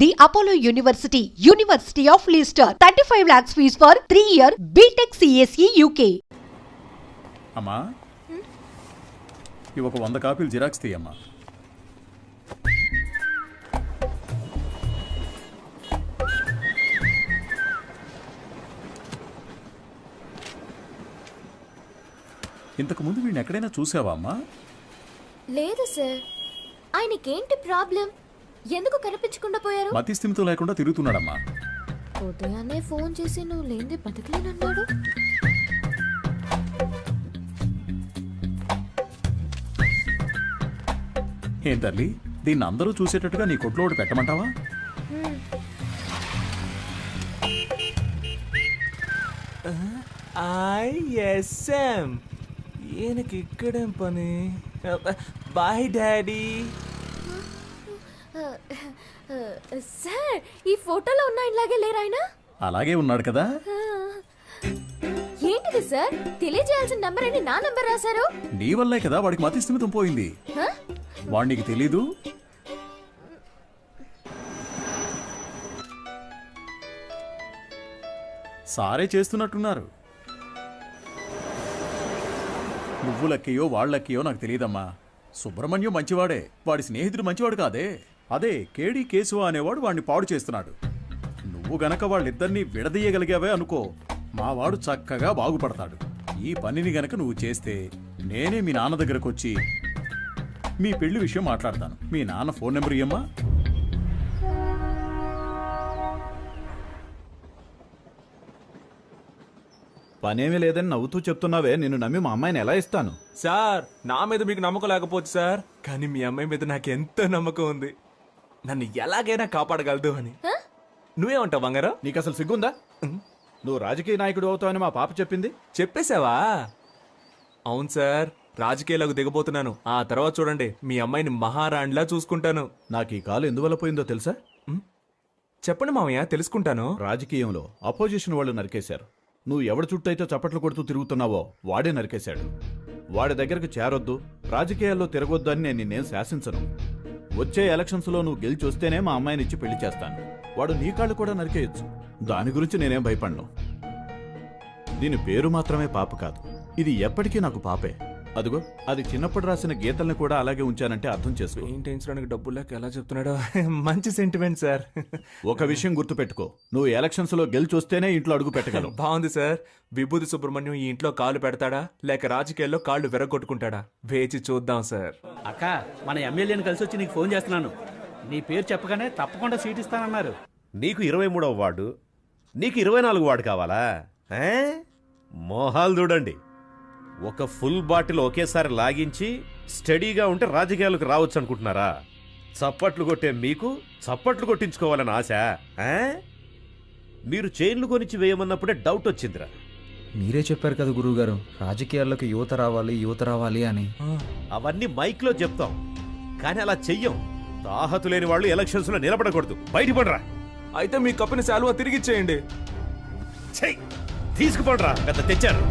The Apollo University, University of Leicester, 35 lakhs fees for 3-year BTech CSE UK. అమ్మా ఇవి ఒక 100 కాపీలు xerox తీయమ్మా. ఇంతకు ముందు వీడిని ఎక్కడైనా చూసావా అమ్మా? లేదు సార్. ఆయనకేంటి ప్రాబ్లం? ఎందుకు కనిపించకుండా పోయారు? మతి స్థిమితం లేకుండా తిరుగుతున్నాడమ్మా. ఉదయాన్నే ఫోన్ చేసి నువ్వు లేనిదే బతకలేనన్నాడు. ఏం తల్లి, దీన్ని అందరూ చూసేటట్టుగా నీ కొట్లో ఒకటి పెట్టమంటావా? ఐఎస్ఎం ఈయనకి ఇక్కడేం పని? Bye daddy. సార్, ఈ ఫోటోలో ఉన్న ఆయనలాగే లేరు ఆయన? అలాగే ఉన్నాడు కదా. ఏంటిది సార్? తెలియజేయాల్సిన నంబర్ అని నా నంబర్ రాశారు. నీ వల్లే కదా వాడికి మతి స్థిమితం పోయింది. వాడు నీకు తెలీదు? సారే చేస్తున్నట్టున్నారు. నువ్వు లక్కయో వాళ్ళక్కయో నాకు తెలియదమ్మా. సుబ్రహ్మణ్యం మంచివాడే, వాడి స్నేహితుడు మంచివాడు కాదే. అదే కేడి కేశవ అనేవాడు వాడిని పాడు చేస్తున్నాడు. నువ్వు గనక వాళ్ళిద్దరినీ విడదీయగలిగావే అనుకో, మావాడు చక్కగా బాగుపడతాడు. ఈ పనిని గనక నువ్వు చేస్తే నేనే మీ నాన్న దగ్గరకు వచ్చి మీ పెళ్లి విషయం మాట్లాడతాను. మీ నాన్న ఫోన్ నెంబర్ ఇయ్యమ్మా. పనేమీ లేదని నవ్వుతూ చెప్తున్నావే, నిన్ను నమ్మి మా అమ్మాయిని ఎలా ఇస్తాను? సార్, నా మీద మీకు నమ్మకం లేకపోవచ్చు సార్, కానీ మీ అమ్మాయి మీద నాకు ఎంతో నమ్మకం ఉంది. నన్ను ఎలాగైనా కాపాడగలదు అని. నువ్వేమంటావు బంగారం? నీకు అసలు సిగ్గుందా? నువ్వు రాజకీయ నాయకుడు అవుతావని మా పాప చెప్పింది. చెప్పేశావా? అవును సార్, రాజకీయాలకు దిగబోతున్నాను. ఆ తర్వాత చూడండి, మీ అమ్మాయిని మహారాణిలా చూసుకుంటాను. నాకు ఈ కాలు ఎందువల్ల పోయిందో తెలుసా? చెప్పండి మామయ్య, తెలుసుకుంటాను. రాజకీయంలో అపోజిషన్ వాళ్ళు నరికేశారు. నువ్వు ఎవడి చుట్టైతే చప్పట్లు కొడుతూ తిరుగుతున్నావో వాడే నరికేశాడు. వాడి దగ్గరకు చేరొద్దు, రాజకీయాల్లో తిరగొద్దు అని నేను నిన్నేం శాసించను. వచ్చే ఎలక్షన్స్లో నువ్వు గెలిచి వస్తేనే మా అమ్మాయిని ఇచ్చి పెళ్లి చేస్తాను. వాడు నీ కాళ్ళు కూడా నరికేయచ్చు. దాని గురించి నేనేం భయపడను. దీని పేరు మాత్రమే పాప కాదు, ఇది ఎప్పటికీ నాకు పాపే. అదిగో, అది చిన్నప్పుడు రాసిన గీతల్ని కూడా అలాగే ఉంచానంటే అర్థం చేసుకో. పెయింటించడానికి డబ్బులు లేక ఎలా చెప్తున్నాడో. మంచి సెంటిమెంట్ సార్. ఒక విషయం గుర్తుపెట్టుకో, నువ్వు ఎలక్షన్స్ లో గెలిచి వస్తేనే ఇంట్లో అడుగు పెట్టగలవు. బాగుంది సార్. విభూతి సుబ్రహ్మణ్యం ఈ ఇంట్లో కాలు పెడతాడా లేక రాజకీయాల్లో కాళ్ళు విరగొట్టుకుంటాడా? వేచి చూద్దాం సార్. అక్క, మన ఎమ్మెల్యేని కలిసి వచ్చి నీకు ఫోన్ చేస్తున్నాను. నీ పేరు చెప్పగానే తప్పకుండా సీట్ ఇస్తానన్నారు. నీకు 23వ వార్డు, నీకు 24 వార్డు కావాలా? మోహాలు చూడండి. ఒక ఫుల్ బాటిల్ ఒకేసారి లాగించి స్టడీగా ఉంటే రాజకీయాలకు రావచ్చు అనుకుంటున్నారా? చప్పట్లు కొట్టే మీకు చప్పట్లు కొట్టించుకోవాలని ఆశ? మీరు చైన్లు కొనిచ్చి వేయమన్నప్పుడే డౌట్ వచ్చిందిరా. మీరే చెప్పారు కదా గురువుగారు, రాజకీయాల్లోకి యువత రావాలి అని. అవన్నీ మైక్లో చెప్తాం, కానీ అలా చెయ్యం. తాహతు లేని వాళ్ళు ఎలక్షన్స్ లో నిలబడకూడదు. బయటపడరా. అయితే మీ కప్పుని శాలువా తిరిగిచ్చేయండి. చెయ్యి, తీసుకుపడరా. పెద్ద తెచ్చారు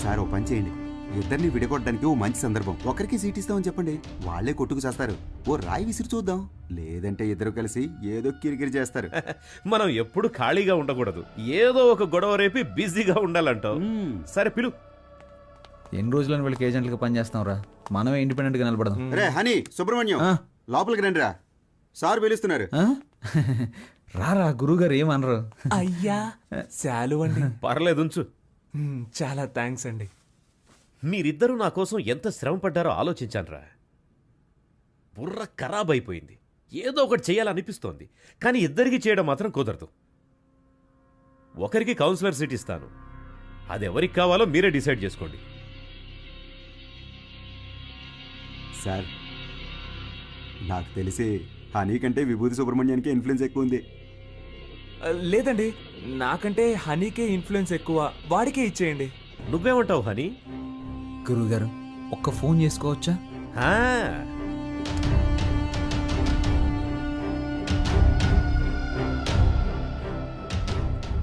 సార్. ఓ పని చేయండి, ఇద్దరిని విడగొట్టడానికి ఓ మంచి సందర్భం. ఒకరికి సీట్ ఇస్తామని చెప్పండి, వాళ్లే కొట్టుకు చేస్తారు. ఓ రాయి విసిరి చూద్దాం, లేదంటే ఇద్దరు కలిసి ఏదో కిరికిరి చేస్తారు. మనం ఎప్పుడు ఖాళీగా ఉండకూడదు, ఏదో ఒక గొడవ రేపి బిజీగా ఉండాలంటావు. సరే పిలు. ఎన్ని రోజులని వీళ్ళకి ఏజెంట్లుగా పనిచేస్తాం రా, మనమే ఇండిపెండెంట్ గా నిలబడదాం. రే హనీ, సుబ్రహ్మణ్యం లోపలికి రండి రా, సార్ పిలుస్తున్నారు. రారా, గురువుగారు ఏమనరు. అయ్యా శాలువ అండి. పర్లేదు ఉంచు. చాలా థ్యాంక్స్ అండి. మీరిద్దరూ నా కోసం ఎంత శ్రమ పడ్డారో ఆలోచించానురా. బుర్ర ఖరాబ్ అయిపోయింది. ఏదో ఒకటి చేయాలనిపిస్తోంది, కానీ ఇద్దరికి చేయడం మాత్రం కుదరదు. ఒకరికి కౌన్సిలర్ సీట్ ఇస్తాను, అది ఎవరికి కావాలో మీరే డిసైడ్ చేసుకోండి. సార్, నాకు తెలిసి హనీ కంటే విభూతి సుబ్రహ్మణ్యానికి ఇన్ఫ్లుయెన్స్ ఎక్కువ ఉంది. లేదండి, నాకంటే హనీకే ఇన్ఫ్లుయెన్స్ ఎక్కువ, వాడికే ఇచ్చేయండి. నువ్వేమంటావు హనీ? గురువుగారు, ఒక్క ఫోన్ చేసుకోవచ్చా?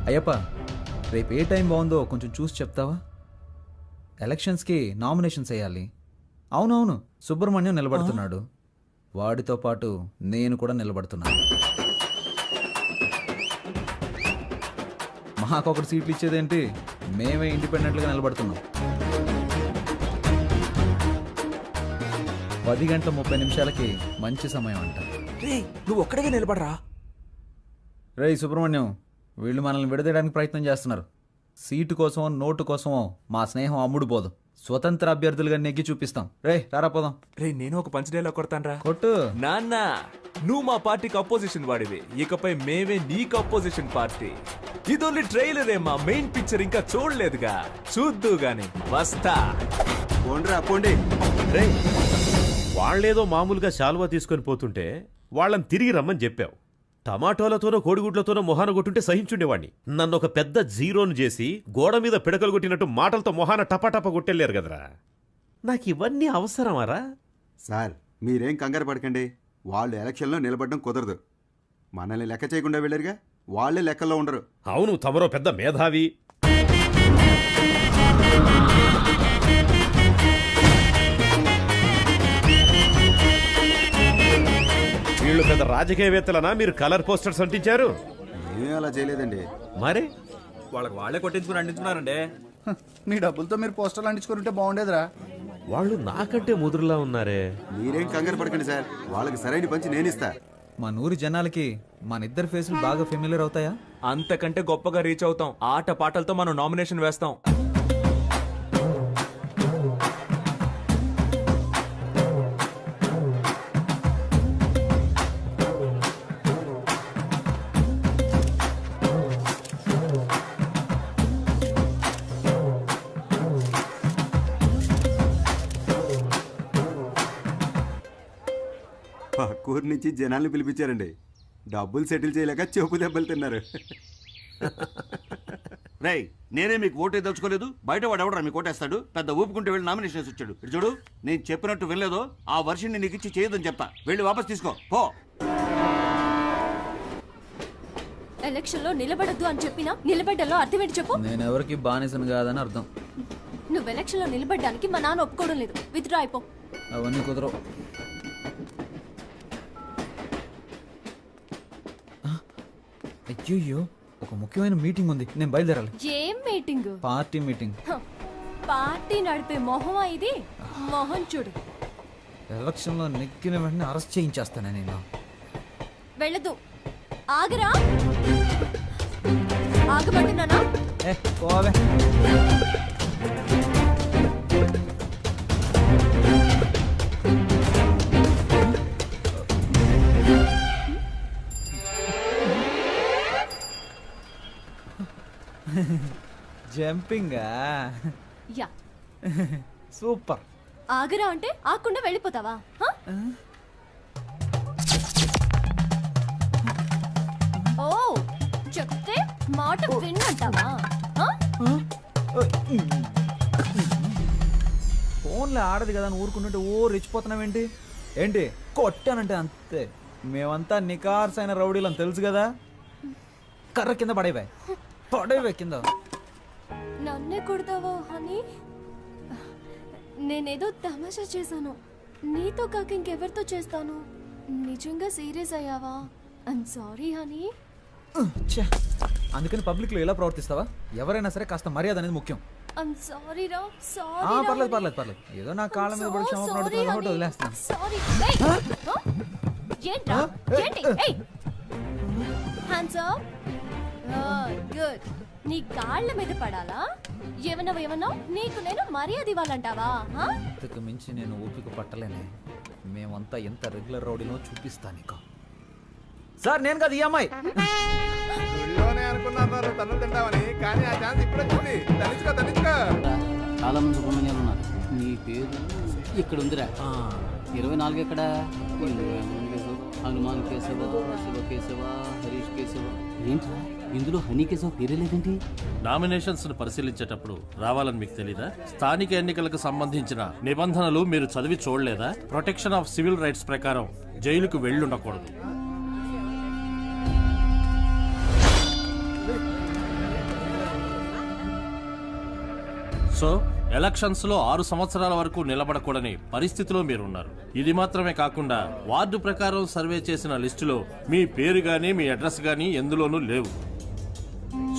అయ్యప్ప, రేపు ఏ టైం బాగుందో కొంచెం చూసి చెప్తావా? ఎలక్షన్స్కి నామినేషన్స్ వేయాలి. అవునవును, సుబ్రహ్మణ్యం నిలబడుతున్నాడు. వాడితో పాటు నేను కూడా నిలబడుతున్నాను. మాకొకటి సీట్లు ఇచ్చేదేంటి, మేమే ఇండిపెండెంట్గా నిలబడుతున్నాం. 10:30 మంచి సమయం అంట. రే నువ్వు ఒక్కడిగా నిలబడరా. రేయ్ సుబ్రహ్మణ్యం, వీళ్ళు మనల్ని విడదీయడానికి ప్రయత్నం చేస్తున్నారు. సీటు కోసమో నోటు కోసమో మా స్నేహం అమ్ముడు పోదు. స్వతంత్ర అభ్యర్థులుగా నెగ్గి చూపిస్తాం. రే రారా పోదాం. రే నేను ఒక పంచ్ డైలాగ్ కొడతాను. కొట్టు. నాన్న నువ్వు మా పార్టీకి అపోజిషన్ వాడివి, ఇకపై మేమే నీకు అపోజిషన్ పార్టీ. ఇది ఓన్లీ ట్రైలర్ ఏమా, మెయిన్ పిక్చర్ ఇంకా చూడలేదుగా, చూద్దు గాని వస్తా. పోండ్రా పోండి. రే వాళ్ళేదో మామూలుగా శాలువా తీసుకొని పోతుంటే వాళ్ళని తిరిగి రమ్మని చెప్పావు. టమాటోలతోనో కోడిగుడ్లతోనో మొహాన కొట్టుంటే సహించుండేవాణ్ణి. నన్ను ఒక పెద్ద జీరోను చేసి గోడ మీద పిడకలు కొట్టినట్టు మాటలతో మొహాన టపాటపా కొట్టెళ్ళారు కదరా. నాకు ఇవన్నీ అవసరమారా? సార్ మీరేం కంగారు పడకండి. వాళ్ళు ఎలక్షన్లో నిలబడడం కుదరదు. మనల్ని లెక్క చేయకుండా వెళ్ళారుగా, వాళ్ళే లెక్కల్లో ఉండరు. అవును, తమరో పెద్ద మేధావి. వీళ్ళు పెద్ద రాజకీయవేత్తలనా మీరు కలర్ పోస్టర్స్ అంటించారు? ఏమీ అలా చేయలేదండి. మరి వాళ్ళకి వాళ్ళే కొట్టించుకుని అంటించుకున్నారండి. మీ డబ్బులతో మీరు పోస్టర్లు అంటించుకుంటే బాగుండేదిరా. వాళ్ళు నాకంటే ముదురులా ఉన్నారే. మీరేం కంగారు పడకండి సార్, వాళ్ళకి సరైన పంచి నేనిస్తా. మా నూరి జనాలకి మన ఇద్దరు ఫేసులు బాగా ఫెమిలియర్ అవుతాయా? అంతకంటే గొప్పగా రీచ్ అవుతాం. ఆట పాటలతో మనం నామినేషన్ వేస్తాం. పక్కూరు నుంచి జనాల్ని పిలిపించారండి. డబ్బులు సెటిల్ చేయలేక చెప్పు దెబ్బలు తిన్నారు. రేయ్ నేనే మీకు ఓటే దలుచుకోలేదు, బయట వాడు ఎవడరా మీకు ఓటేస్తాడు? పెద్ద ఊపుకుంటే వెళ్ళి నామినేషన్ వేసి వచ్చాడు. ఇటు చూడు, నేను చెప్పినట్టు వినలేదో ఆ వర్షన్ని నీకు ఇచ్చి చేయదని చెప్తా. వెళ్ళి వాపస్ తీసుకో పో. ఎలక్షన్ లో నిలబడద్దు అని చెప్పినా నిలబడ్డలో అర్థం ఏంటి చెప్పు. నేను ఎవరికి బానిసను కాదని అర్థం. నువ్వు ఎలక్షన్ లో నిలబడ్డానికి మా నాన్న ఒప్పుకోవడం లేదు. విత్డ్రా అయిపో. అవన్నీ కుదరవు. అయ్యో, ఒక ముఖ్యమైన మీటింగ్ ఉంది, నేను బయలుదేరాలి. ఏం మీటింగ్? Party meeting. పార్టీ నడిపే మొహమా ఇది? మొహం చూడు. ఎలక్షన్లో నెగ్గిన వెంటనే అరెస్ట్ చేయించేస్తానే నేను. వెళ్ళదు. ఆగరా. ఆగమంటున్నానా? పోవే. జంపింగా? యా. సూపర్. ఆగరా అంటే ఆకుండా వెళ్ళిపోతావా? ఓ చెప్తే మాట విన్నంటావా? ఫోన్లో ఆడదు కదా అని ఊరుకుంటుంటే రెచ్చిపోతున్నావేంటి? ఏంటి కొట్టానంటే అంతే. మేమంతా నికార్సైన రౌడీలు అని తెలుసు కదా. కర్ర కింద పడేవే కింద. నన్నే కొడతావా హనీ? నేనేదో తమాషా చేశాను. నీతో కాక ఇంకెవరితో చేస్తాను? నిజంగా సీరియస్ అయ్యావా? I'm sorry honey. అందుకని పబ్లిక్లో ఎలా ప్రవర్తిస్తావా? ఎవరైనా సరే కాస్త మర్యాద అనేది ముఖ్యం. ఐమ్ సారీ రా. సారీ. పర్లేదు. ఏదో నా కాళ్ళ మీద పడి క్షమాపణ వదిలేస్తాను. సారీ. ఏంట్రా? ఏంటి? ఏయ్ హ్యాండ్స్ అప్. గుడ్. నీ కాళ్ళ మీద పడాలా? ఏమన్నా నీకు నేను మర్యాద ఇవ్వాలంటావా? ఇంతకు మించి నేను ఓపిక పట్టలేనే. మేమంతా ఎంత రెగ్యులర్ రౌడీనో చూపిస్తా నీకు. సార్ నేను కదా ఈ అమ్మాయి. చాలా మంది సుబ్రహ్మణ్యాలు ఉన్నారు. నీ పేరు ఇక్కడ ఉందిరా. 24 ఎక్కడ? హనుమాన్ కేశవ, శివ కేశవ, హరీష్ కేశవ. ఏంట్రా ఇందులో హనీ కేశవ పేరే లేదేంటి? నామినేషన్స్ ను పరిశీలించేటప్పుడు రావాలని మీకు తెలీదా? స్థానిక ఎన్నికలకు సంబంధించిన నిబంధనలు మీరు చదివి చూడలేదా? ప్రొటెక్షన్ ఆఫ్ సివిల్ రైట్స్ ప్రకారం జైలుకు వెళ్ళుండకూడదు. సో ఎలక్షన్స్ లో 6 సంవత్సరాల వరకు నిలబడకూడని పరిస్థితిలో మీరున్నారు. ఇది మాత్రమే కాకుండా వార్డు ప్రకారం సర్వే చేసిన లిస్టులో మీ పేరు గానీ మీ అడ్రస్ గానీ ఎందులోనూ లేవు.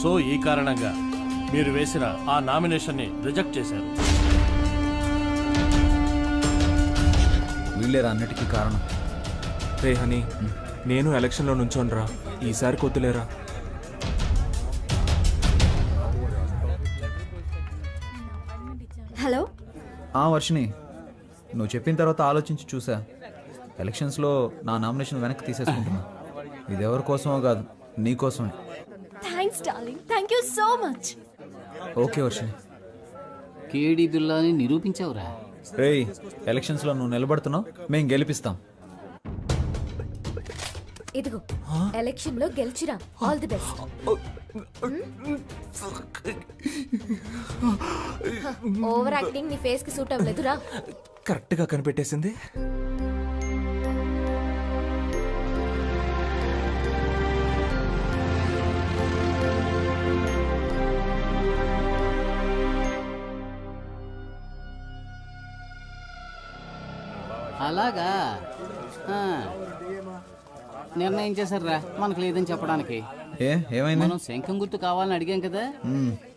సో ఈ కారణంగా మీరు వేసిన ఆ నామినేషన్ ని రిజెక్ట్ చేశారు. వీళ్ళేరా అన్నిటికీ కారణం. రే హనీ, నేను ఎలక్షన్లో నుంచోనరా, ఈసారి కొద్దులేరా. హలో. వర్షిని, నువ్వు చెప్పిన తర్వాత ఆలోచించి చూసా. ఎలక్షన్స్లో నా నామినేషన్ వెనక్కి తీసేసుకుంటున్నా. ఇది ఎవరి కోసమో కాదు, నీ కోసమే. Thanks darling, thank you so much. Okay Varshini. కేడి బిల్లాని నిరూపించావురా. రేయ్, ఎలక్షన్స్లో నువ్వు నిలబడుతున్నావు, మేము గెలిపిస్తాం. ఇదిగో ఎలక్షన్ లో గెలిచిరా. All the best. Over acting నీ ఫేస్ కి సూట్ అవ్వలేదురా. కరెక్ట్ గా కనిపెట్టేసింది. అలాగా నిర్ణయం చేశారా మనకు లేదని చెప్పడానికి. ఏమైంది? మనం శంఖం గుర్తు కావాలని అడిగాం కదా.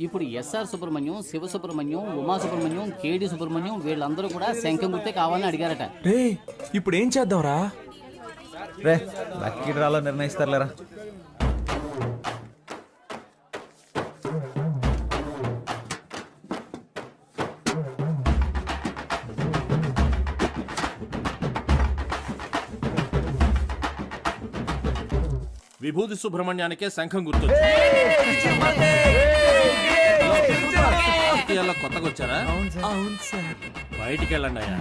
ఇప్పుడు ఎస్ఆర్ సుబ్రహ్మణ్యం, శివ సుబ్రహ్మణ్యం, ఉమా సుబ్రహ్మణ్యం, కేడి సుబ్రహ్మణ్యం వీళ్ళందరూ కూడా శంఖం గుర్తే కావాలని అడిగారట. రే, ఇప్పుడు ఏం చేద్దాంరా? రే, లక్కీ డ్రాలో నిర్ణయిస్తారులేరా. విభూతి సుబ్రహ్మణ్యానికే శంఖం గుర్తు. కొత్తగా వచ్చారా? అవును సార్. బయటికి వెళ్ళండి అయ్యా.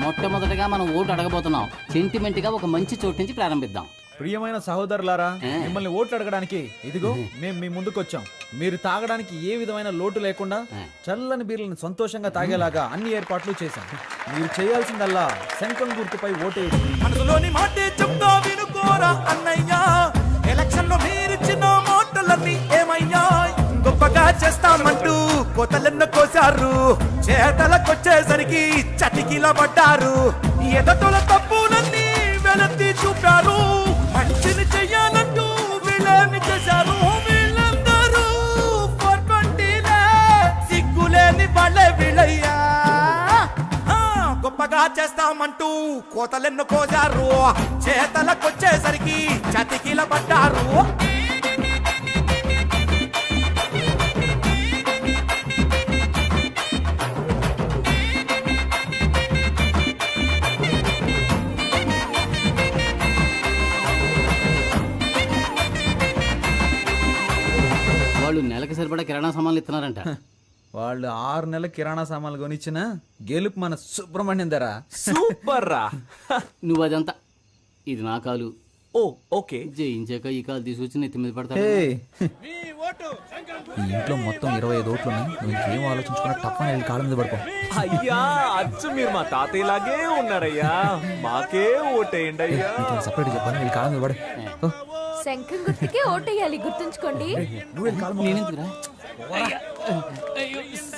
మొట్టమొదటిగా మనం ఓటు అడగబోతున్నాం. సెంటిమెంట్ గా ఒక మంచి చోటు నుంచి ప్రారంభిద్దాం. ప్రియమైన సహోదరులారా, మిమ్మల్ని ఓట్లు అడగడానికి ఇదిగో మేము మీ ముందుకు వచ్చాం. మీరు తాగడానికి ఏ విధమైన లోటు లేకుండా చల్లని బీర్లను సంతోషంగా తాగేలాగా అన్ని ఏర్పాట్లు చేశాం. మీరు చేయాల్సిందల్లా శంఖం గుర్తుపై ఓటేయండి. మనసులోని మాటే చెప్తా వినుకోరా అన్నయ్యా. ఎలక్షన్ లో మీరిచ్చిన మాటలన్నీ ఏమయ్యా? గొప్పగా చేస్తామంటూ కోతలెన్నో కోసారు, చేతలకొచ్చేసరికి చటికిల పడ్డారు. ఎదటల తప్పులన్నీ వెలత్తి చూపారు, మంచిని చెయ్యాలంటూ వీళ్ళని చేశారు. వీళ్ళందరూ 420లే, సిగ్గులేని వాళ్ళే వీళ్ళయ్యా. గొప్పగా చేస్తామంటూ కోతలెన్నో కోసారు, చేతలకొచ్చేసరికి చతికిల పడ్డారు. వాళ్ళు నెలకి సరిపడా కిరాణా సామాన్లు ఇస్తున్నారంట. వాళ్ళు 6 నెలల కిరాణా సామాన్లు కొనిచ్చిన గెలుపు మన సుబ్రహ్మణ్యం ధర. సూపర్ రా. నువ్వు అదంతా, ఇది నా కాలు. ఓ ఓకే. జయించాక ఈ కాలు తీసుకొచ్చి నెత్తి మీద పడతా. ఈ ఇంట్లో మొత్తం 25 ఓట్లు ఉన్నాయి. నువ్వు ఇంకేం ఆలోచించుకున్నా తప్పని వెళ్ళి కాళ్ళ మీద పడుకో. అయ్యా, అచ్చు మీరు మా తాతయ్యలాగే ఉన్నారయ్యా. మాకే ఓటేయండి అయ్యా. సపరేట్ చెప్పాను, వెళ్ళి కాళ్ళ మీద పడే. శంఖం గుర్తుకే ఓటేయాలి, గుర్తుంచుకోండి. నేనెందుకురా?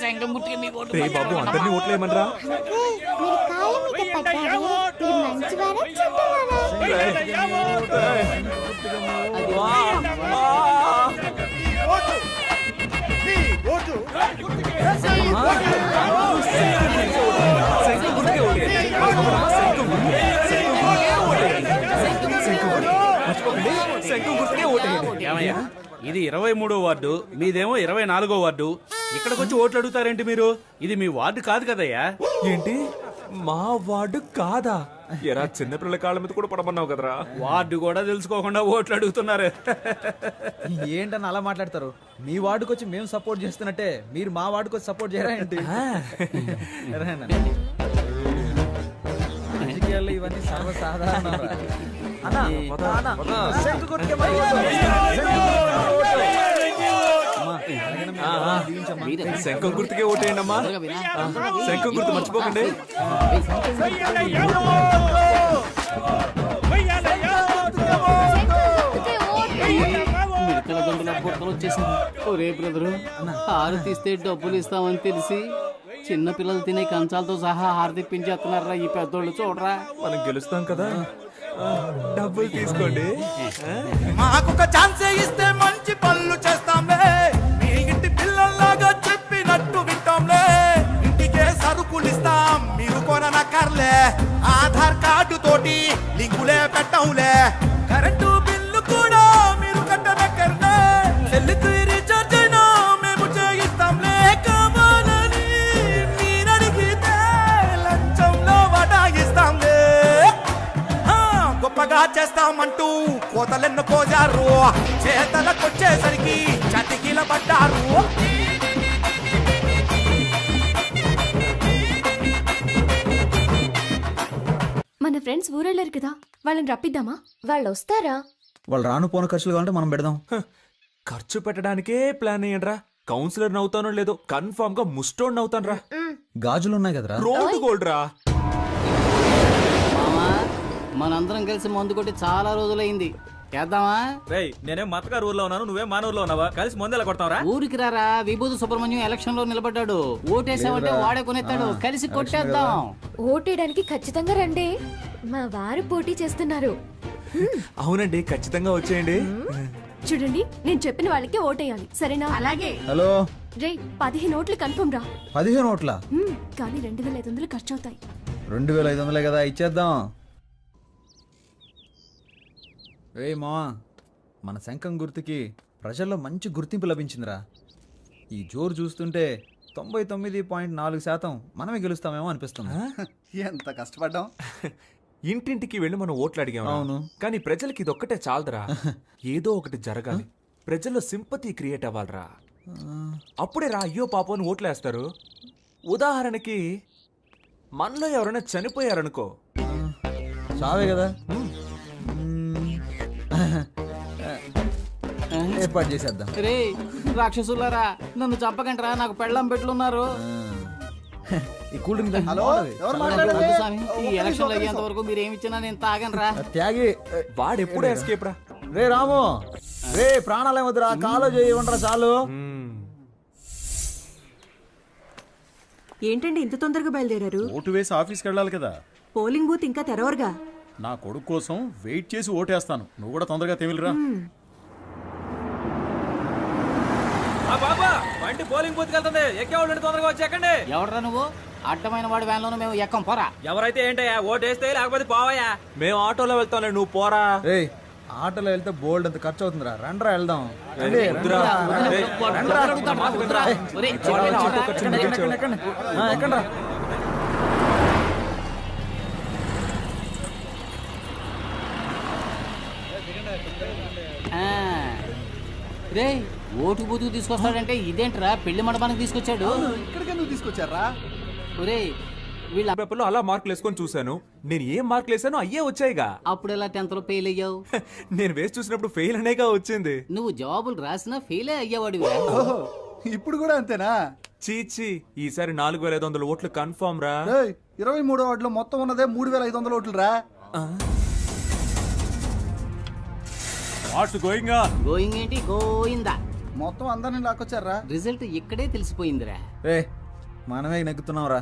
శంఖం గుర్తుకే మీ ఓటు. రే బాబు, అందరినీ ఓట్లేయమనరా. ఏమయ్యా, ఇది 23వ వార్డు, మీదేమో 24వ వార్డు. ఇక్కడికి వచ్చి ఓట్లు అడుగుతారేంటి మీరు? ఇది మీ వార్డు కాదు కదయ్యా. ఏంటి, మా వార్డు కాదా? ఎరా, చిన్నపిల్లల కాళ్ళ మీద కూడా పడమన్నావు కదరా. వార్డు కూడా తెలుసుకోకుండా ఓట్లు అడుగుతున్నారు. ఏంటని అలా మాట్లాడతారు? మీ వార్డుకి వచ్చి మేము సపోర్ట్ చేస్తున్నట్టే మీరు మా వార్డుకి వచ్చి సపోర్ట్ చేయరా ఏంటి? రాజకీయాల్లో ఇవన్నీ సర్వసాధారణం. శంఖం గుర్తుకే ఓటేయండి అమ్మా. శంఖం గుర్తు మర్చిపోకండి. ఆర్డర్ వచ్చేసింది. ఒరే బ్రదరు, హారు తీస్తే డబ్బులు ఇస్తామని తెలిసి చిన్న పిల్లలు తినే కంచాలతో సహా హారు తెప్పించేస్తున్నారా ఈ పెద్దోళ్ళు, చూడరా. మనం గెలుస్తాం కదా, డబ్బులు తీసుకోండి. మాకొక ఛాన్సే ఇస్తే మంచి పనులు చేస్తాంలే, మీ ఇంటి పిల్లల్లాగా చెప్పినట్టు వింటాంలే. ఇంటికే సరుకులు ఇస్తాం, మీరు కొననక్కర్లే. ఆధార్ కార్డు తోటి లింకులే పెట్టంలే. కరెంటు బిల్లు కూడా మీరు కట్టనక్కర్లే. సెల్లుకు రీఛార్జ్ అయినా మేము చేయిస్తాంలే. కావాలని మీరడిగితే లంచంలో వడాయిస్తాంలే. గొప్పగా చేస్తామంటూ కోతలెన్ను కోజారు, చేతలకొచ్చేసరికి చతికిల పడ్డారు. మన ఫ్రెండ్స్ ఊరెళ్ళారు కదా, వాళ్ళని రప్పిద్దామా? వాళ్ళు వస్తారా? వాళ్ళు రాను పోను ఖర్చులు కావాలంటే మనం పెడదాం. ఖర్చు పెట్టడానికే ప్లాన్ అయ్యండ్రా. కౌన్సిలర్ నవ్వుతానో లేదో కన్ఫర్మ్ గా ముస్టోడ్ నవ్వుతాను రా. గాజులు ఉన్నాయి కదరా. రోడ్డు గోల్డ్ రా. మామా, మనందరం కలిసి మందు కొట్టి చాలా రోజులైంది, చేద్దామా? రేయ్, నేనేం మతగారు ఊర్లో ఉన్నాను, నువ్వేం మన ఊర్లో ఉన్నావా? కలిసి ముందెలా కొడతావరా? ఊరికి రారా, విభూతి సుబ్రహ్మణ్యం ఎలక్షన్ లో నిలబడ్డాడు. ఓటేసామంటే వాడే కొనేస్తాడు, కలిసి కొట్టేద్దాం. ఓటేయడానికి ఖచ్చితంగా రండి, మా వారు పోటీ చేస్తున్నారు. అవునండి, ఖచ్చితంగా వచ్చేయండి. చూడండి, నేను చెప్పిన వాళ్ళకి ఓటేయాలి, సరేనా? అలాగే. హలో రే, 15 ఓట్లు కన్ఫర్మ్ రా. 15 ఓట్ల? కానీ 2500 ఖర్చు అవుతాయి. 2500 కదా, ఇచ్చేద్దాం. రే మావా, మన శంఖం గుర్తుకి ప్రజల్లో మంచి గుర్తింపు లభించిందిరా. ఈ జోరు చూస్తుంటే 99.4% మనమే గెలుస్తామేమో అనిపిస్తుంది. ఎంత కష్టపడ్డాం. ఇంటింటికి వెళ్ళి మనం ఓట్లు అడిగాం. అవును. కానీ ప్రజలకి ఇదొక్కటే చాలదురా. ఏదో ఒకటి జరగాలి, ప్రజల్లో సింపతి క్రియేట్ అవ్వాలరా. అప్పుడే రా అయ్యో పాపం అని ఓట్లు వేస్తారు. ఉదాహరణకి మనలో ఎవరైనా చనిపోయారనుకో, చావే కదా, ఏర్పాటు చేసేద్దాం. రే రాక్షసులారా, నన్ను చంపకంటరా, నాకు పెళ్ళం పెట్లున్నారు. ఈ కూల్ డ్రింక్ హలో, ఎవరు వద్దు మాట్లాడారు? స్వామి, ఈ ఎలక్షన్లు అయ్యేంత వరకు మీరు ఏమి ఇచ్చినా నేను తాగనరా. త్యాగి. వాడు ఎప్పుడు ఎస్కేప్ రా. రే రాము, రే ప్రాణాలే వద్దురా, కాలో చేయి ఉండరా చాలు. ఏంటండి ఇంత తొందరగా బయలుదేరారు? ఓటు వేసి ఆఫీస్కి వెళ్ళాలి కదా. పోలింగ్ బూత్ ఇంకా తెరవరుగా. నా కొడుకు కోసం వెయిట్ చేసి ఓటేస్తాను. నువ్వు కూడా తొందరగా తెమిలిరా. బాబా, బండి పోలింగ్ బూత్ వెళ్తుంది, ఎక్కేవాళ్ళు తొందరగా వచ్చి ఎక్కండి. ఎవడరా నువ్వు? అడ్డమైన వాడి వ్యాన్లోనూ మేము ఎక్కం, పోరా. ఎవరైతే ఏంటయ్యా, ఓటేస్తే లేకపోతే పోవాయా. మేము ఆటోలో వెళ్తాంలే, నువ్వు పోరా. ఆటోలో వెళ్తే బోల్డ్ అంత ఖర్చు అవుతుందిరా, రండ్రా వెళ్దాం. వద్దురా. ఒరేయ్, ఆటో ఖర్చు మిగిల్చావు. ఎక్కండ్రా. రే, ఓటు బూతుకు తీసుకొస్తాడంటే ఇదేంట్రా, పెళ్లి మండపానికి తీసుకొచ్చాడు. ఇక్కడికే నువ్వు తీసుకొచ్చారా? ఒరే, వీళ్ళ పేపర్లో అలా మార్కులు వేసుకొని చూశాను. నేను ఏం మార్కులు వేసానో అయ్యే వచ్చాయిగా. అప్పుడు ఎలా 10th లో ఫెయిల్ అయ్యావు? నేను వేసి చూసినప్పుడు ఫెయిల్ అనేగా వచ్చింది. నువ్వు జవాబులు రాసినా ఫెయిలే అయ్యేవాడు. ఓహో, ఇప్పుడు కూడా అంతేనా? చీచి, ఈసారి 4500 ఓట్లు కన్ఫర్మ్ రా. 23వ వార్డులో మొత్తం ఉన్నదే 3500 ఓట్లు రా. గోయింగ్ ఏంటి, గోయిందా? మొత్తం అందరిని లాక్కొచ్చారా? రిజల్ట్ ఇక్కడే తెలిసిపోయిందిరా. రే, మనమే నెగ్గుతున్నాం రా.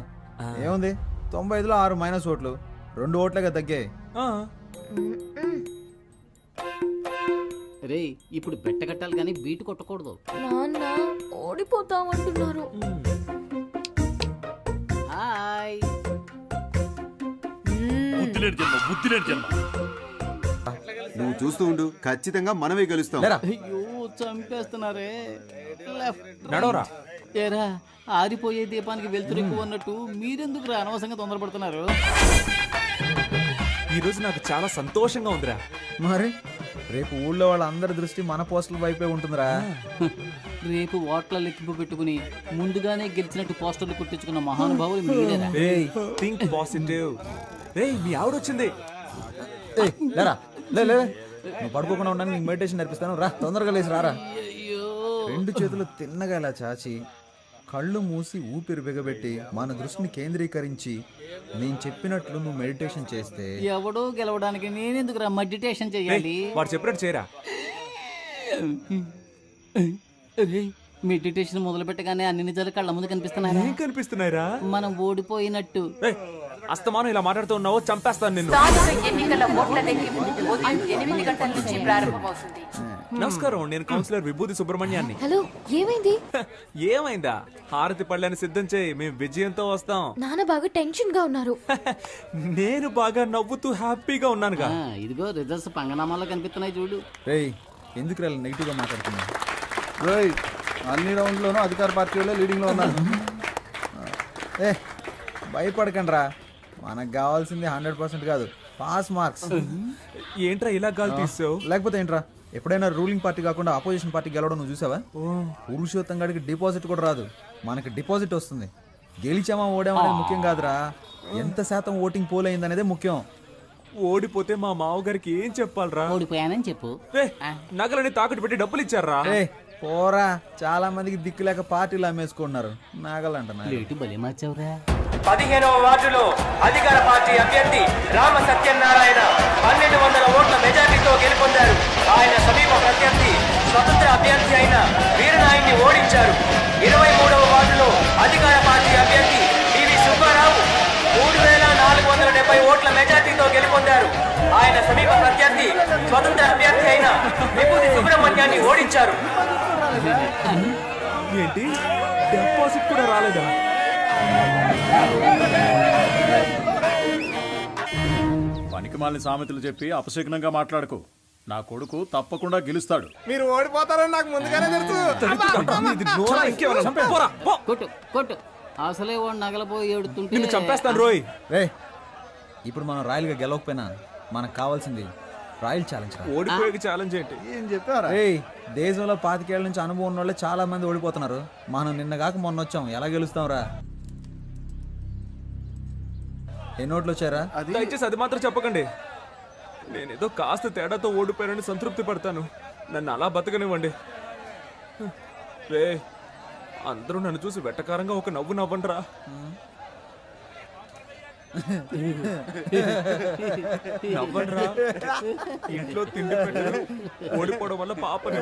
ఏముంది, 95లో 6 మైనస్ ఓట్లు, 2 ఓట్లేగా తగ్గాయి. రే, ఇప్పుడు బెట్ట కట్టాలి కానీ బీటు కొట్టకూడదు. నాన్న ఓడిపోతామంటున్నారు. హాయ్. నువ్వు చూస్తూ ఉండు, ఖచ్చితంగా మనమే గెలుస్తాం. అయ్యో, చంపేస్తున్నారే. నడవరా. ఏరా, ఆరిపోయే దీపానికి వెళ్తురు ఎక్కువ అన్నట్టు మీరెందుకు అనవసరంగా తొందరపడుతున్నారు? ఈ రోజు నాకు చాలా సంతోషంగా ఉందిరా. మరి రేపు ఊళ్ళో వాళ్ళందరి దృష్టి మన పోస్టుల వైపే ఉంటుందిరా. రేపు ఓట్ల లెక్కింపు పెట్టుకుని ముందుగానే గెలిచినట్టు పోస్టర్లు కుట్టించుకున్న మహానుభావులు మీరేరా. Think positive. రేయ్, మీ ఆవిడ వచ్చింది. లేరా, లే నువ్వు పడుకోకుండా ఉండడానికి నీకు మెడిటేషన్ నేర్పిస్తాను, రా తొందరగా లేచి రారా. 2 చేతులు తిన్నగా ఇలా చాచి, కళ్ళు మూసి ఊపిరి బిగబెట్టి మన దృష్టిని కేంద్రీకరించి నేను చెప్పినట్లు నువ్వు మెడిటేషన్ చేస్తే ఎవడో గెలవడానికి నేనెందుకురా మెడిటేషన్ చేయాలి? వాడు చెప్పినట్టు చేయరా. మెడిటేషన్ మొదలు పెట్టగానే అన్ని నిజాలు కళ్ళ ముందు కనిపిస్తున్నాయి. ఏం కనిపిస్తున్నాయిరా? మనం ఓడిపోయినట్టు. ఏయ్, అస్తమానం ఇలా మాట్లాడుతూ ఉన్నావు, చంపేస్తాను నిన్ను. నమస్కారం, నేను కౌన్సిలర్ విభూతి సుబ్రహ్మణ్యాన్ని. హలో, ఏమైంది? ఏమైందా? హారతి పళ్ళని సిద్ధం చేయి, మేము విజయంతో వస్తాం. నాన్న బాగా టెన్షన్ గా ఉన్నారు. నేను బాగా నవ్వుతూ హ్యాపీగా ఉన్నానుగా. ఇదిగో రిజల్ట్స్ పంగనామాలో కనిపిస్తున్నాయి చూడు. రేయ్ ఎందుకు రా నెగిటివ్ గా మాట్లాడుతున్నా? రోయ్ అన్ని రౌండ్లోనూ అధికార పార్టీ వాళ్ళే లీడింగ్లో ఉన్నారు. ఏ భయపడకండి రా, మనకు కావాల్సింది 100% కాదు, పాస్ మార్క్స్. ఏంట్రా ఇలా గాలి తీసావు? లేకపోతే ఏంట్రా, ఎప్పుడైనా రూలింగ్ పార్టీ కాకుండా అపోజిషన్ పార్టీ గెలవడం నువ్వు చూసావా? పురుషోత్తం గాడికి డిపాజిట్ కూడా రాదు, మనకి డిపాజిట్ వస్తుంది. గెలిచామా ఓడామా అనేది ముఖ్యం కాదురా, ఎంత శాతం ఓటింగ్ పోల్ అయింది అనేదే ముఖ్యం. ఓడిపోతే మా మావగారికి ఏం చెప్పాలరా? ఓడిపోయానని చెప్పు. నగలని తాకట్టు పెట్టి డబ్బులు ఇచ్చారా? పోరా, చాలా మందికి దిక్కు లేక పార్టీలు అమ్మేసుకుంటున్నారు. నాగలంటున్నా లేటు బలి మార్చావురా. 15వ వార్డులో అధికార పార్టీ అభ్యర్థి రామ సత్యనారాయణ 1200 ఓట్ల మెజార్టీతో గెలుపొందారు. ఆయన సమీప ప్రత్యర్థి స్వతంత్ర అభ్యర్థి అయిన వీరనాయుడిని ఓడించారు. 23వ వార్డులో అధికార పార్టీ అభ్యర్థి పివి సుబ్బారావు 3470 ఓట్ల మెజార్టీతో గెలుపొందారు. ఆయన సమీప ప్రత్యర్థి స్వతంత్ర అభ్యర్థి అయిన విభూతి సుబ్రహ్మణ్యాన్ని ఓడించారు. ఏంటి, డిపాజిట్ కూడా రాలేదా? పనికిమాలిన సామెతలు చెప్పి అపశకునంగా మాట్లాడకు. నా కొడుకు తప్పకుండా గెలుస్తాడు. మీరు ఓడిపోతారని నాకు ముందుగానే తెలుసు. కొట్టు కొట్టు, అసలే వాడు నగలపోయి ఏడుతుంటే చంపేస్తాను రోయ్. రే ఇప్పుడు మనం రాయల్గా గెలవకపోయినా మనకు కావాల్సింది రాయల్ ఛాలెంజ్. ఓడిపోయే ఛాలెంజ్ ఏంటి? ఏం చెప్పారా? దేశంలో 25 ఏళ్ల నుంచి అనుభవం ఉన్న వాళ్ళే చాలా మంది ఓడిపోతున్నారు. మనం నిన్న కాక మొన్న వచ్చాం, ఎలా గెలుస్తాం రా? ఎన్ని ఓట్లు వచ్చారా? దయచేసి అది మాత్రం చెప్పకండి. నేనేదో కాస్త తేడాతో ఓడిపోయానని సంతృప్తి పడతాను. నన్ను అలా బతకనివ్వండి. రే, అందరూ నన్ను చూసి వెట్టకారంగా ఒక నవ్వు నవ్వండిరా. నవ్వండిరా. ఇంట్లో తిండి పెట్టారు, ఓడిపోవడం వల్ల పాపని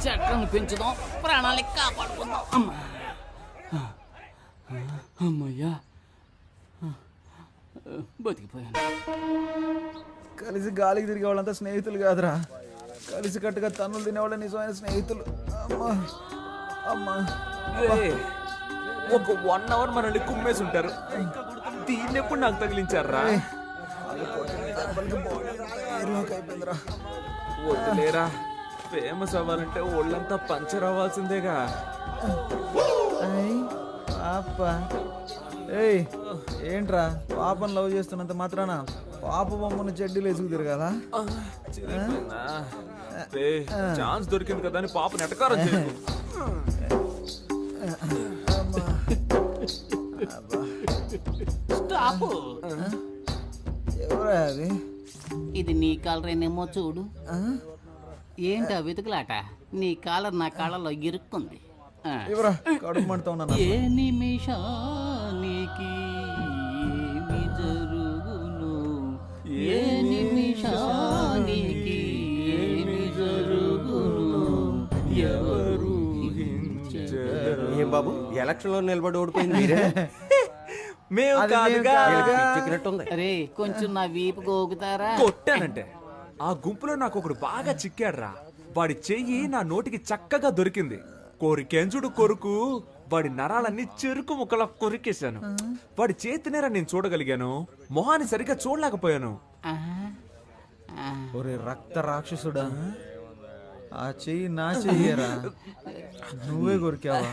చెట్లను పెంచుదాం, ప్రాణాలకి కాపాడుకుందాం. అమ్మయ్యా, బతికిపోయాను. కలిసి గాలికి తిరిగే వాళ్ళంతా స్నేహితులు కాదురా, కలిసి కట్టుగా తన్నులు తినేవాళ్ళ నిజమైన స్నేహితులు. అమ్మా అమ్మా, ఒక 1 అవర్ మనల్ని కుమ్మేసి ఉంటారు. దీన్ని ఎప్పుడు నాకు తగిలించారా? వదిలేరా, ఫేమస్ అవ్వాలంటే ఒళ్ళంతా పంచర్ అవ్వాల్సిందేగా. ఏంట్రా పాపను లవ్ చేస్తున్నంత మాత్రాన పాప బొమ్మను చెడ్డీలు వేసుకు తిరగాల? ఛాన్స్ దొరికింది కదా అని పాప నెటకారం చేయకు. స్టాప్. ఎవరా అది? ఇది నీ కాలరేనేమో చూడు. ఏంటా వెతుకులాట? నీ కాలర్ నా కాళ్ళలో ఇరుక్కుంది. కడుపు మంటతో ఏ నిమిషానికి ఏమి జరుగు దేశానికి ఏమి జరుగును ఎవరు ఏం బాబు ఎలక్షన్ లో నిలబడి ఓడిపోయింది మీరే మేము కాదుగా. చిక్కినట్టుంది. అరే కొంచెం నా వీపు గోగుతారా? కొట్టానంటే ఆ గుంపులో నాకు ఒకడు బాగా చిక్కాడ్రా. వాడి చెయ్యి నా నోటికి చక్కగా దొరికింది. కోరికెంజుడు కొరుకు వాడి నరాలన్నీ చెరుకు ముక్కలా కొరికేశాను. వాడి చేతినేరా నేను చూడగలిగాను, మొహాన్ని సరిగ్గా చూడలేకపోయాను. ఒరే రక్త రాక్షసుడా, ఆ చెయ్యి నా చెయ్యరా, నువ్వే కొరికావా?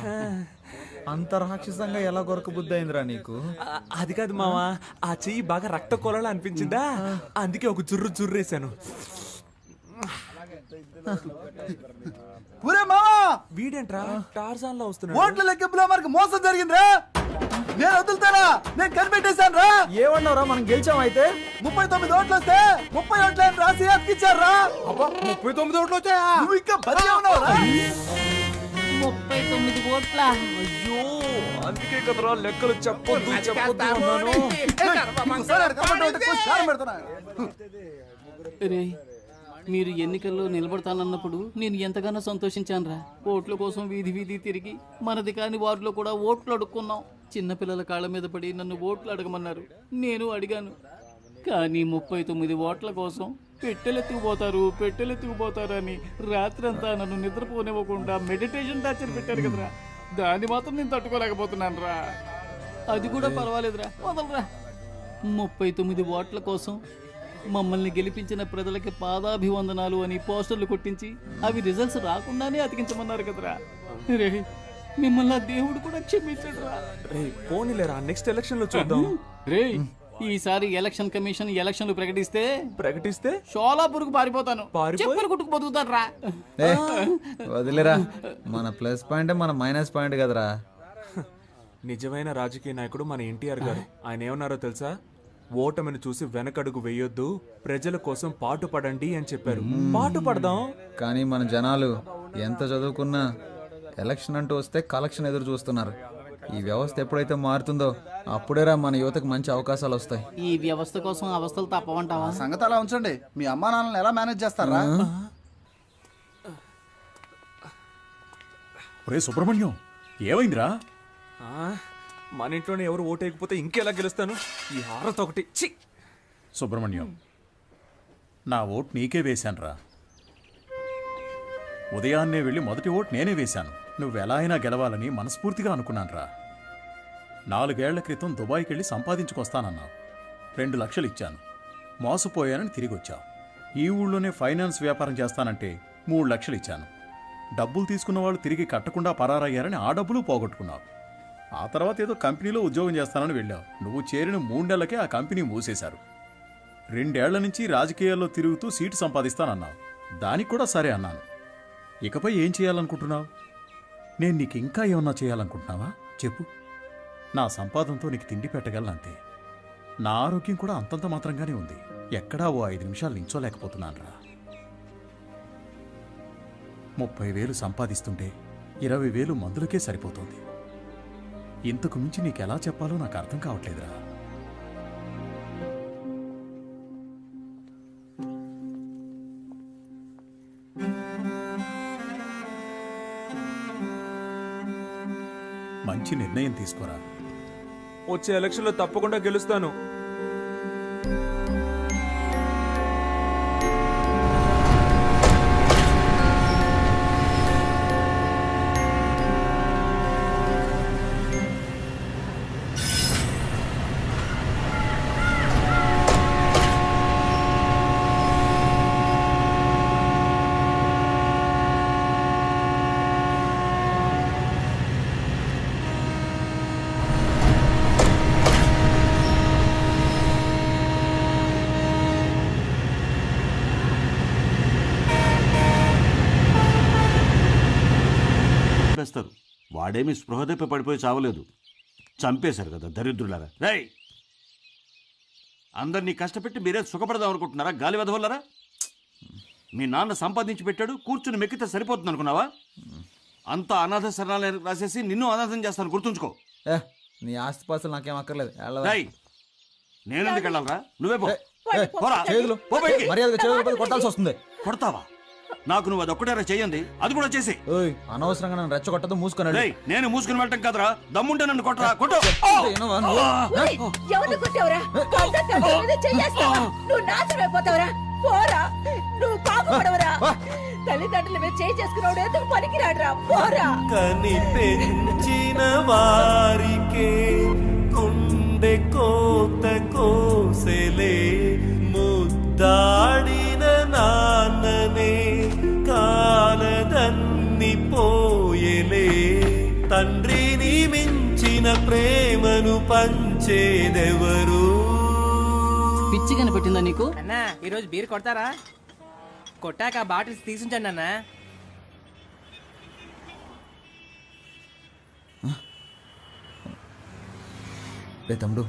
అంత రాక్షసంగా ఎలా కొరక బుద్ధి అయిందిరా నీకు? అది కాదు మావా, ఆ చెయ్యి బాగా రక్త కొలలా అనిపించిందా, అందుకే ఒక జుర్రేశాను. ఊరే మావా, వీడేంట్రా టార్జాన్ లో వస్తున్నాడు? ఓట్ల లెక్కింపులో మనకు మోసం జరిగిందిరా. నేను వదులుతానా? నేను కనిపెట్టేశాను రా. ఏమన్నావురా, మనం గెలిచాం అయితే? 39 ఓట్లు వస్తే 30 ఓట్లని రాసి అతికిచ్చారా? 39 ఓట్లు వచ్చాయా? నువ్వు ఇంకా బతికే ఉన్నావురా? 39 ఓట్ల. అయ్యో, అందుకే కదరా లెక్కలు చెప్పొద్దు అన్నాను. ఇంకోసారి అక్కడ కనపడ్డావంటే కోసి కారం పెడతానా? రే, మీరు ఎన్నికల్లో నిలబడతానన్నప్పుడు నేను ఎంతగానో సంతోషించానురా. ఓట్ల కోసం వీధి వీధి తిరిగి మనది కాని వారిలో కూడా ఓట్లు అడుక్కున్నాం. చిన్నపిల్లల కాళ్ళ మీద పడి నన్ను ఓట్లు అడగమన్నారు, నేను అడిగాను. కానీ 39 ఓట్ల కోసం పెట్టెలెత్తుకుపోతారని రాత్రంతా నన్ను నిద్రపోనివ్వకుండా మెడిటేషన్ టార్చర్ పెట్టారు కదరా. దాన్ని మాత్రం నేను తట్టుకోలేకపోతున్నాను రా. అది కూడా పర్వాలేదురా, వదలరా. 39 ఓట్ల కోసం మమ్మల్ని గెలిపించిన ప్రజలకి పాదాభివందనాలు అని పోస్టర్లు కొట్టించి అవి రిజల్ట్స్ రాకుండానే అతికించమన్నారు కదరా. రే, మిమ్మల్ని ఆ దేవుడు కూడా క్షమించడురా. రే పోనీలేరా, నెక్స్ట్ ఎలక్షన్ లో చూద్దాం. రే, ఈసారి ఎలక్షన్ కమిషన్ ఎలక్షన్లు ప్రకటిస్తే షోలాపూర్కు పారిపోతాను, చెప్పులు కుట్టుకు బతుకుతాను రా. వదిలేరా, మన ప్లస్ పాయింట్ మన మైనస్ పాయింట్ కదరా. నిజమైన రాజకీయ నాయకుడు మన ఎన్టీఆర్ గారు. ఆయన ఏమన్నారో తెలుసా? ఓటమిని చూసి వెనకడుగు వేయొద్దు, ప్రజల కోసం పాటు పడండి అని చెప్పారు. పాటు పడదాం. కానీ మన జనాలు ఎంత చదువుకున్నా ఎలక్షన్ అంటూ వస్తే కలెక్షన్ ఎదురు చూస్తున్నారు. ఈ వ్యవస్థ ఎప్పుడైతే మారుతుందో అప్పుడేరా మన యువతకు మంచి అవకాశాలు వస్తాయి. ఈ వ్యవస్థ కోసం అవస్థలు తప్పవంటావా? సంగతి అలా ఉంచండి. మీ అమ్మా నాన్నలు ఎలా మేనేజ్ చేస్తారా? ఒరే సుబ్రహ్మణ్యం, ఏమైందిరా? మన ఇంట్లోనే ఎవరు ఓటేయకపోతే ఇంకెలా గెలుస్తాను? ఈ హారత ఒకటి. ఛీ! సుబ్రహ్మణ్యం, నా ఓటు నీకే వేశానురా. ఉదయాన్నే వెళ్ళి మొదటి ఓటు నేనే వేశాను. నువ్వెలా అయినా గెలవాలని మనస్ఫూర్తిగా అనుకున్నానురా. 4 ఏళ్ల క్రితం దుబాయ్కి వెళ్ళి సంపాదించుకొస్తానన్నావు. 2 లక్షలు ఇచ్చాను. మోసపోయానని తిరిగి వచ్చావు. ఈ ఊళ్ళోనే ఫైనాన్స్ వ్యాపారం చేస్తానంటే 3 లక్షలు ఇచ్చాను. డబ్బులు తీసుకున్న వాళ్ళు తిరిగి కట్టకుండా పరారయ్యారని ఆ డబ్బులు పోగొట్టుకున్నావు. ఆ తర్వాత ఏదో కంపెనీలో ఉద్యోగం చేస్తానని వెళ్ళావు. నువ్వు చేరిన 3 నెలలకే ఆ కంపెనీ మూసేశారు. 2 ఏళ్ల నుంచి రాజకీయాల్లో తిరుగుతూ సీటు సంపాదిస్తానన్నావు. దానికి కూడా సరే అన్నాను. ఇకపై ఏం చేయాలనుకుంటున్నావు? నేను నీకు ఇంకా ఏమన్నా చేయాలనుకుంటున్నావా చెప్పు. నా సంపాదనతో నీకు తిండి పెట్టగలనంతే. నా ఆరోగ్యం కూడా అంతంత మాత్రంగానే ఉంది. ఎక్కడా ఓ 5 నిమిషాలు నించోలేకపోతున్నానురా. 30,000 సంపాదిస్తుంటే 20,000 మందులకే సరిపోతుంది. ఇంతకు మించి నీకెలా చెప్పాలో నాకు అర్థం కావట్లేదురా. మంచి నిర్ణయం తీసుకోరా. వచ్చే ఎలక్షన్ లో తప్పకుండా గెలుస్తాను. చంపేస్తారు. వాడేమి స్పృహ తప్పి పడిపోయి చావలేదు, చంపేశారు కదా దరిద్రులారా. రై, అందరినీ కష్టపెట్టి మీరే సుఖపడదాం అనుకుంటున్నారా? గాలి వెధవల్లారా. మీ నాన్న సంపాదించి పెట్టాడు, కూర్చుని మెక్కితే సరిపోతుంది అనుకున్నావా? అంతా అనాథ శరణాలయం రాసేసి నిన్ను అనాథం చేస్తాను, గుర్తుంచుకో. నీ ఆస్తిపాస్తులు నాకేం అక్కర్లేదు. రై, నేనెందుకు వెళ్ళాలరా? నువ్వే పో. పోరా, చేతులు పో బయటికి. మర్యాదగా చేతులు కొట్టాల్సి వస్తుంది. కొడతావా? నాకు నువ్వు అది ఒక్కటేరా చెయ్యండి, అది కూడా చేసి. ఓయ్ అనవసరంగా నన్ను రెచ్చగొట్టదు, మూసుకున్నాడు. రేయ్, నేను మూసుకుని వెళ్ళటం కదరా, దమ్ముంటే నన్ను కొట్టరా, కొట్టు. ఎవరు కొట్టావురా? చెయ్యేస్తావా? నువ్వు నాశనం అయిపోతావురా. పోరా, నువ్వు పాపడవరా. తల్లిదండ్రుల మీద చేయి చేసుకున్నాడు ఎందుకు పనికిరాడురా. పోరా. కని పెంచిన వారికే గుండె కోత కోసెలే, ముద్దాడిన నాన్ననే కాలదన్ని పోయెలే, తండ్రిని మించిన ప్రేమను పంచేదెవరు? పిచ్చి కనిపెట్టిందా నీకు? అన్నా ఈరోజు బీర్ కొడతారా? కొట్టాక బాటిల్స్ తీసుంచండి అన్నా. రే తమ్ముడు,